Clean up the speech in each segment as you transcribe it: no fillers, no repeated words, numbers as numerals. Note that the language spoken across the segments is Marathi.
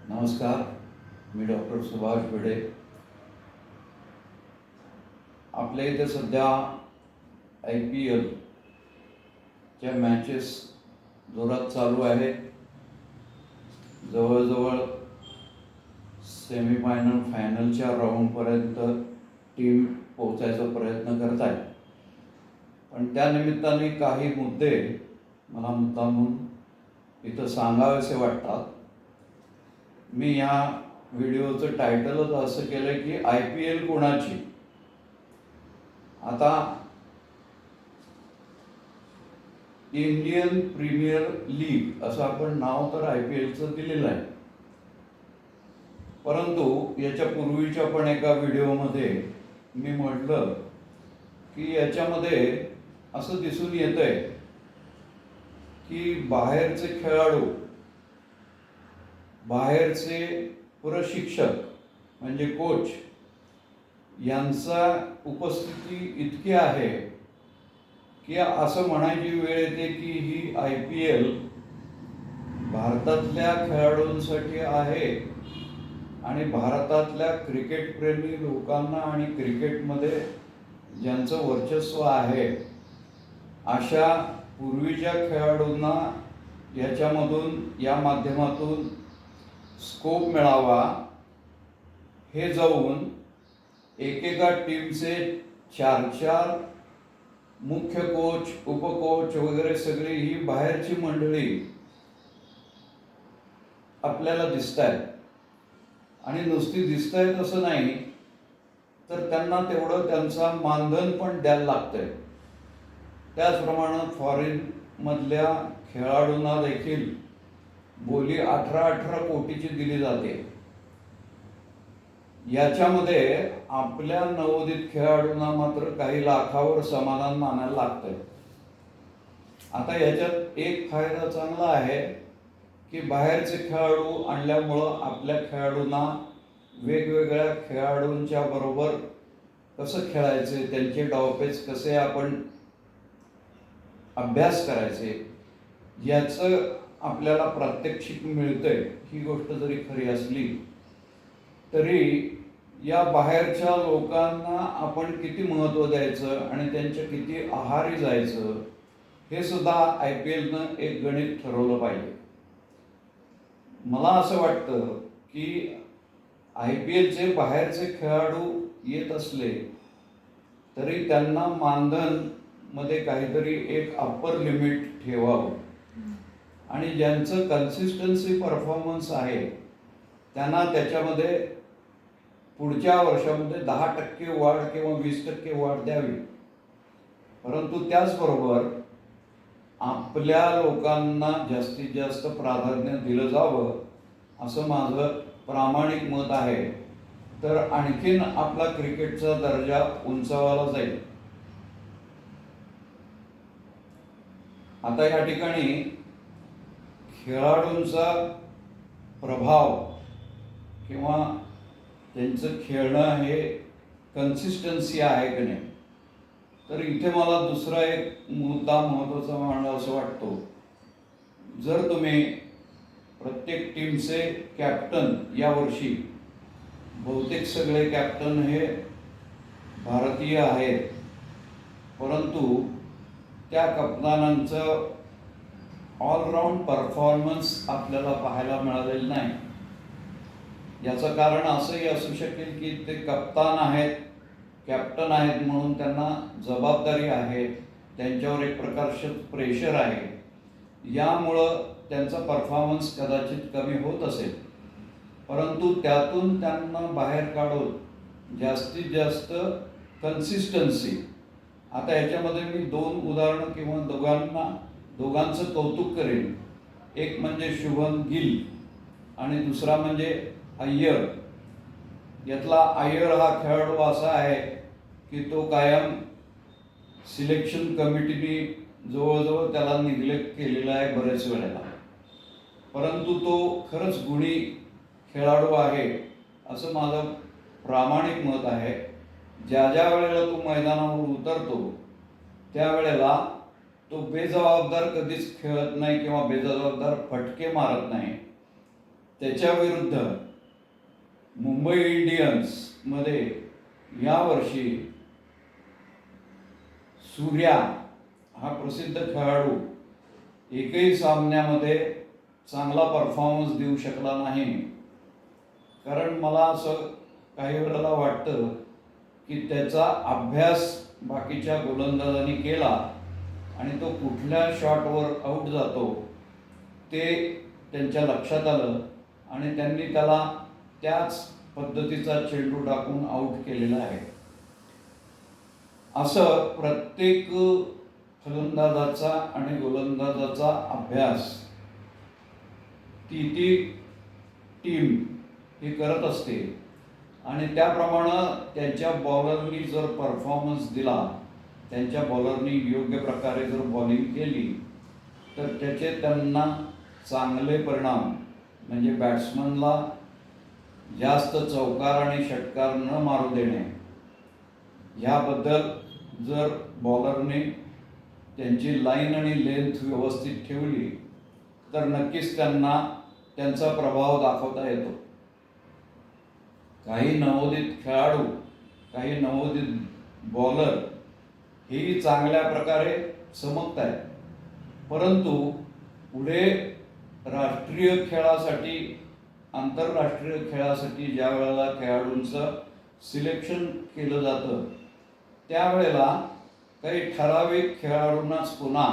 नमस्कार, मी डॉक्टर सुभाष भिडे. आपल्या इथे सध्या IPLच्या मॅचेस जोरात चालू आहेत. जवळजवळ सेमीफायनल फायनलच्या राऊंडपर्यंत टीम पोहोचायचा प्रयत्न करत आहे. पण त्या निमित्ताने काही मुद्दे मला मुद्दामून इथं सांगावेसे वाटतात. मी या व्हिडिओचं टायटलच असं केलं की IPL कोणाची. आता इंडियन प्रीमियर लीग असं आपण नाव तर IPLचं दिलेलं आहे, परंतु याच्या पूर्वीच्या पण एका व्हिडिओमध्ये मी म्हटलं की याच्यामध्ये असं दिसून येतंय की बाहेरचे खेळाडू, बाहेरचे प्रशिक्षक म्हणजे कोच यांचा उपस्थिती इतकी आहे की असं म्हणायची वेळ येते की ही IPL भारतातल्या खेळाडूंसाठी आहे आणि भारतातल्या क्रिकेटप्रेमी लोकांना आणि क्रिकेटमध्ये ज्यांचं वर्चस्व आहे अशा पूर्वीच्या खेळाडूंना याच्यामधून, या माध्यमातून स्कोप मिळावा, हे जाऊन एकेका टीमचे 4-4 मुख्य कोच, उपकोच वगैरे सगळी ही बाहेरची मंडळी आपल्याला दिसत आहेत. आणि नुसती दिसत आहेत असं नाही, तर त्यांना तेवढं त्यांचा मानधन पण द्यायला लागतंय. त्याचप्रमाणे फॉरेन मधल्या खेळाडूंना देखील बोली 18 कोटीची दिली जाते. याच्यामध्ये आपल्या नवोदित खेळाडूंना मात्र काही लाखावर समाधान मानायला लागतंय. आता याच्यात एक फायदा चांगला आहे की बाहेरचे खेळाडू आणल्यामुळं आपल्या खेळाडूंना वेगवेगळ्या खेळाडूंच्या बरोबर कसं खेळायचे, त्यांचे डावपेच कसे आपण अभ्यास करायचे याचं आपल्याला प्रात्यक्षिक मिळतंय. ही गोष्ट जरी खरी असली तरी या बाहेरच्या लोकांना आपण किती महत्त्व द्यायचं आणि त्यांच्या किती आहारी जायचं हे सुद्धा IPLनं एक गणित ठरवलं पाहिजे. मला असं वाटतं की IPLचे बाहेरचे खेळाडू येत असले तरी त्यांना मानधन मध्ये काहीतरी एक अप्पर लिमिट ठेवावं आणि ज्यांचं कन्सिस्टन्सी परफॉर्मन्स आहे त्यांना त्याच्यामध्ये पुढच्या वर्षामध्ये 10% वाढ किंवा 20% वाढ द्यावी. परंतु त्याचबरोबर आपल्या लोकांना जास्तीत जास्त प्राधान्य दिलं जावं असं माझं प्रामाणिक मत आहे. तर आणखीन आपला क्रिकेटचा दर्जा उंचावला जाईल. आता या ठिकाणी खेळाडूंचा प्रभाव किंवा त्यांचं खेळणं हे कन्सिस्टन्सी आहे की नाही, तर इथे मला दुसरा एक मुद्दा महत्त्वाचा मानला असं वाटतो. जर तुम्ही प्रत्येक टीमचे कॅप्टन, यावर्षी बहुतेक सगळे कॅप्टन हे भारतीय आहेत, परंतु त्या कप्तानांचं ऑलराऊंड परफॉर्मन्स आपल्याला पाहायला मिळालेलं नाही. याचं कारण असंही असू शकेल की ते कप्तान आहेत, कॅप्टन आहेत म्हणून त्यांना जबाबदारी आहे, त्यांच्यावर एक प्रकारचं प्रेशर आहे, यामुळं त्यांचा परफॉर्मन्स कदाचित कमी होत असेल. परंतु त्यातून त्यांना बाहेर काढून जास्तीत जास्त कन्सिस्टन्सी. आता याच्यामध्ये मी 2 उदाहरणं किंवा दोघांचं कौतुक करेन. एक म्हणजे शुभम गिल आणि दुसरा म्हणजे अय्यर. यातला अय्यर हा खेळाडू असा आहे की तो कायम सिलेक्शन कमिटीने जवळजवळ त्याला निग्लेक्ट केलेला आहे बरेच वेळेला, परंतु तो खरंच गुणी खेळाडू आहे असं माझं प्रामाणिक मत आहे. ज्या ज्या वेळेला तो मैदानावर उतरतो त्यावेळेला तो बेजबाबदार कधीच खेळत नाही किंवा बेजबाबदार फटके मारत नाही. त्याच्याविरुद्ध मुंबई इंडियन्समध्ये यावर्षी सूर्या हा प्रसिद्ध खेळाडू एकही सामन्यामध्ये चांगला परफॉर्मन्स देऊ शकला नाही. कारण मला असं काही वेळेला वाटतं की त्याचा अभ्यास बाकीच्या गोलंदाजांनी केला आणि तो कुठल्या शॉटवर आऊट जातो ते त्यांच्या लक्षात आलं आणि त्यांनी त्याला त्याच पद्धतीचा चेंडू टाकून आऊट केलेला आहे. असं प्रत्येक फलंदाजाचा आणि गोलंदाजाचा अभ्यास ती टीम ही करत असते आणि त्याप्रमाणे त्यांच्या बॉलरनी जर परफॉर्मन्स दिला, त्यांच्या बॉलरनी योग्य प्रकारे जर बॉलिंग केली तर त्याचे त्यांना चांगले परिणाम, म्हणजे बॅट्समनला जास्त चौकार आणि षटकार न मारू देणे, ह्याबद्दल जर बॉलरने त्यांची लाईन आणि लेंथ व्यवस्थित ठेवली तर नक्कीच त्यांना त्यांचा प्रभाव दाखवता येतो. काही नवोदित खेळाडू, काही नवोदित बॉलर हेही चांगल्या प्रकारे चमकत आहेत, परंतु पुढे राष्ट्रीय खेळासाठी, आंतरराष्ट्रीय खेळासाठी ज्या वेळेला खेळाडूंचं सिलेक्शन केलं जातं त्यावेळेला काही ठराविक खेळाडूंनाच पुन्हा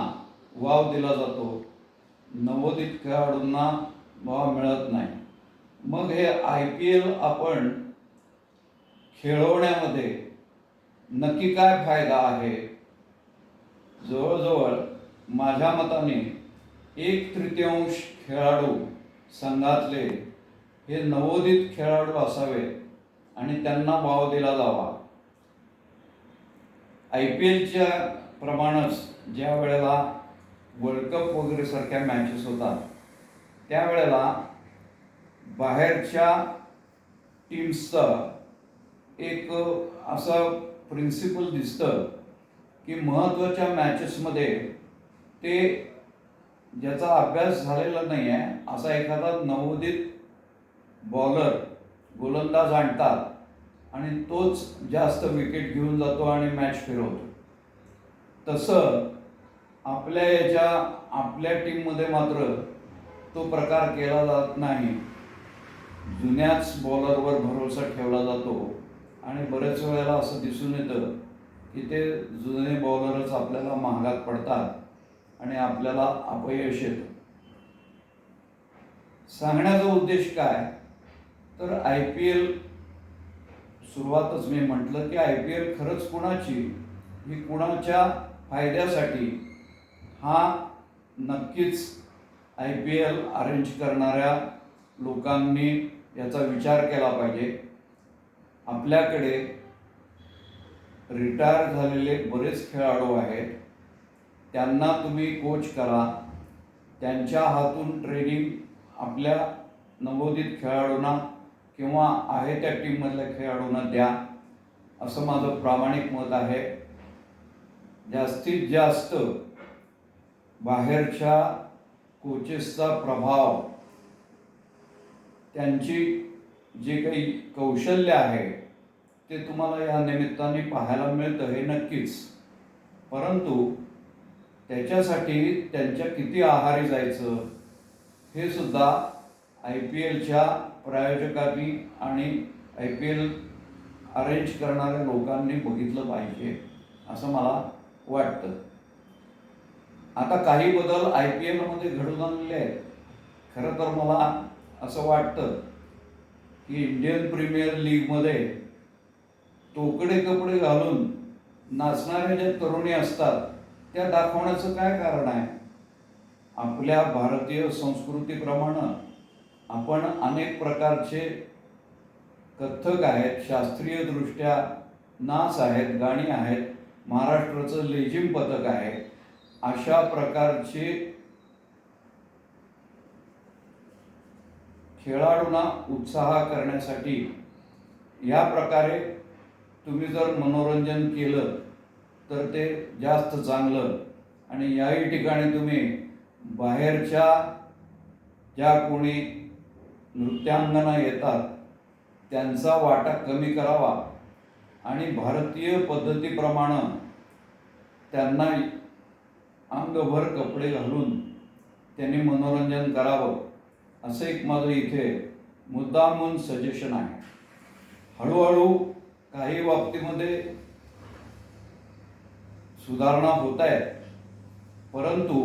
वाव दिला जातो, नवोदित खेळाडूंना वाव मिळत नाही. मग हे IPL आपण खेळवण्यामध्ये नक्की काय फायदा आहे? जवळजवळ माझ्या मताने 1/3 खेळाडू संघातले हे नवोदित खेळाडू असावेत आणि त्यांना वाव दिला जावा. IPLच्या प्रमाणच ज्या वेळेला वर्ल्ड कप वगैरे सारख्या मॅचेस होतात त्यावेळेला बाहेरच्या टीम्सचं एक असं प्रिन्सिपल दिसतं की महत्त्वाच्या मॅचेसमध्ये ते ज्याचा अभ्यास झालेला नाही आहे असा एखादा नवोदित बॉलर, गोलंदाज आणतात आणि तोच जास्त विकेट घेऊन जातो आणि मॅच फिरवतो. तसं आपल्या टीममध्ये मात्र तो प्रकार केला जात नाही. जुन्याच बॉलरवर भरोसा ठेवला जातो आणि बरेच वेळेला असं दिसून येतं की ते जुने बॉलरच आपल्याला महागात पडतात आणि आपल्याला अपयश येतं. सांगण्याचा उद्देश काय तर IPL सुरुवातच मी म्हटलं की IPL खरंच कुणाची, ही कुणाच्या फायद्यासाठी, हा नक्कीच IPL अरेंज करणाऱ्या लोकांनी याचा विचार केला पाहिजे. आपल्याकडे रिटायर झालेले बरेच खेळाडू आहेत, त्यांना तुम्ही कोच करा, त्यांच्या हातून ट्रेनिंग आपल्या नवोदित खेळाडूंना किंवा आहे त्या टीममधल्या खेळाडूंना द्या, असं माझं प्रामाणिक मत आहे. जास्तीत जास्त बाहेरच्या कोचेसचा प्रभाव, त्यांची जे काही कौशल्य आहे ते तुम्हाला या निमित्ताने पाहायला मिळतं हे नक्कीच, परंतु त्याच्यासाठी त्यांच्या किती आहारी जायचं हे सुद्धा IPLच्या प्रायोजकांनी आणि IPL अरेंज करणाऱ्या लोकांनी बघितलं पाहिजे असं मला वाटतं. आता काही बदल IPLमध्ये घडून आणले आहेत. खरं तर मला असं वाटतं की इंडियन प्रीमियर लीगमध्ये तोकडे कपडे घालून नाचणाऱ्या ज्या तरुणी असतात त्या दाखवण्याचं काय कारण आहे? आपल्या भारतीय संस्कृतीप्रमाणे आपण अनेक प्रकारचे कथ्थक आहेत, शास्त्रीय दृष्ट्या नाच आहेत, गाणी आहेत, महाराष्ट्राचं लेझिम पथक आहे. अशा प्रकारचे खेळाडूंना उत्साह करण्यासाठी या प्रकारे तुम्ही जर मनोरंजन केलं तर ते जास्त चांगलं. आणि याही ठिकाणी तुम्ही बाहेरच्या ज्या कोणी नृत्यांगना येतात त्यांचा वाटा कमी करावा आणि भारतीय पद्धतीप्रमाणे त्यांना अंगभर कपडे घालून त्यांनी मनोरंजन करावं, असं एक माझं इथे मुद्दामून सजेशन आहे. हळूहळू काही बाबतीमध्ये सुधारणा होत आहेत, परंतु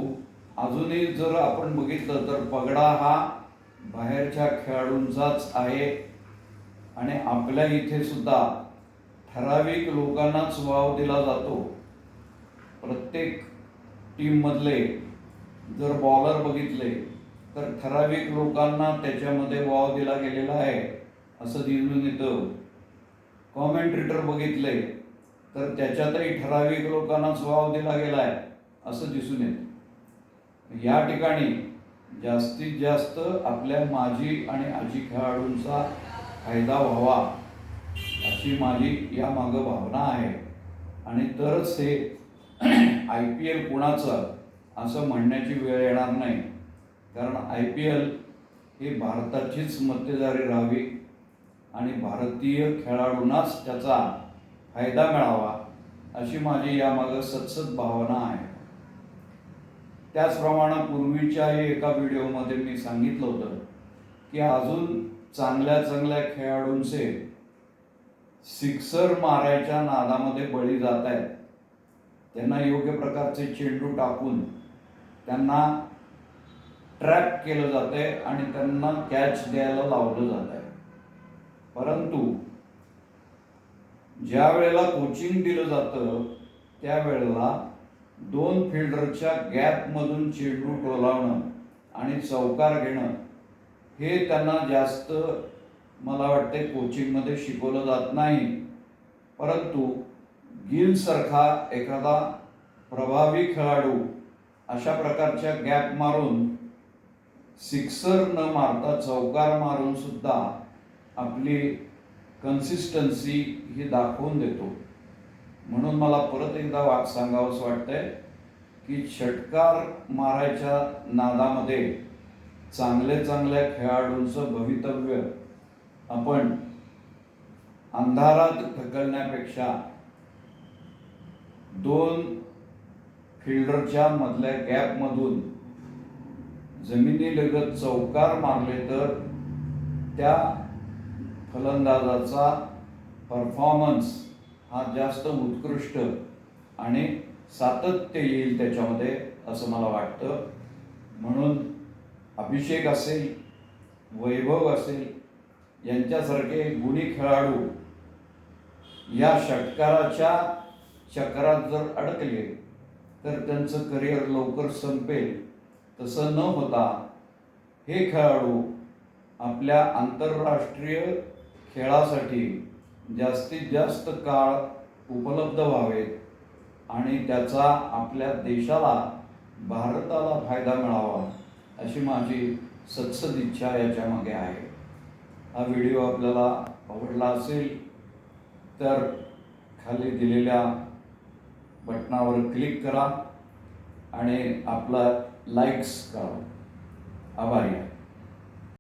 अजूनही जर आपण बघितलं तर पगडा हा बाहेरच्या खेळाडूंचाच आहे आणि आपल्या इथे सुद्धा ठराविक लोकांनाच वाव दिला जातो. प्रत्येक टीममधले जर बॉलर बघितले तर ठराविक लोकांना त्याच्यामध्ये वाव दिला गेलेला आहे असं दिसून येतं. कॉमेंट्रेटर बघितले तर त्याच्यातही ठराविक लोकांनाच वाव दिला गेला आहे असं दिसून येतं. या ठिकाणी जास्तीत जास्त आपल्या माजी आणि आजी खेळाडूंचा फायदा व्हावा अशी माझी यामागं भावना आहे. आणि तरच हे IPL कुणाचं असं म्हणण्याची वेळ येणार नाही, कारण IPL ही भारताचीच मक्तेदारी राहावी आणि भारतीय खेळाडूंनाच त्याचा फायदा मिळावा अशी माझी यामागं सतसत भावना आहे. त्याचप्रमाणे पूर्वीच्याही एका व्हिडिओमध्ये मी सांगितलं होतं की अजून चांगल्या चांगल्या खेळाडूंचे सिक्सर मारायच्या नादामध्ये बळी जात आहेत. त्यांना योग्य प्रकारचे चेंडू टाकून त्यांना ट्रॅप केलं जात आहे आणि त्यांना कॅच द्यायला लावलं जात आहे. परंतु ज्या वेळेला कोचिंग दिलं जातं त्यावेळेला 2 फिल्डरच्या गॅपमधून चेंडू टोलावणं आणि चौकार घेणं हे त्यांना जास्त मला वाटते कोचिंगमध्ये शिकवलं जात नाही. परंतु गिलसारखा एखादा प्रभावी खेळाडू अशा प्रकारच्या गॅप मारून सिक्सर न मारता चौकार मारून सुद्धा आपली कन्सिस्टन्सी ही दाखवून देतो. म्हणून मला परत एकदा सांगावंसं वाटतंय की षटकार मारायच्या नादामध्ये चांगल्या खेळाडूंचं भवितव्य आपण अंधारात ढकलण्यापेक्षा 2 फिल्डरच्या मधल्या गॅपमधून जमिनीलगत चौकार मारले तर त्या फलंदाजाचा परफॉर्मन्स हा जास्त उत्कृष्ट आणि सातत्य येईल त्याच्यामध्ये असं मला वाटतं. म्हणून अभिषेक असेल, वैभव असेल यांच्यासारखे गुणी खेळाडू या षटकाराच्या चक्रात जर अडकले तर त्यांचं करिअर लवकर संपेल. तसं न होता हे खेळाडू आपल्या आंतरराष्ट्रीय खेळासाठी जास्तीत जास्त काळ उपलब्ध व्हावेत आणि त्याचा आपल्या देशाला, भारताला फायदा मिळावा अशी माझी सत्सद इच्छा याच्यामागे आहे. हा व्हिडिओ आपल्याला आवडला असेल तर खाली दिलेल्या बटनावर क्लिक करा आणि आपला लाईक्स करा. आभारी आहे.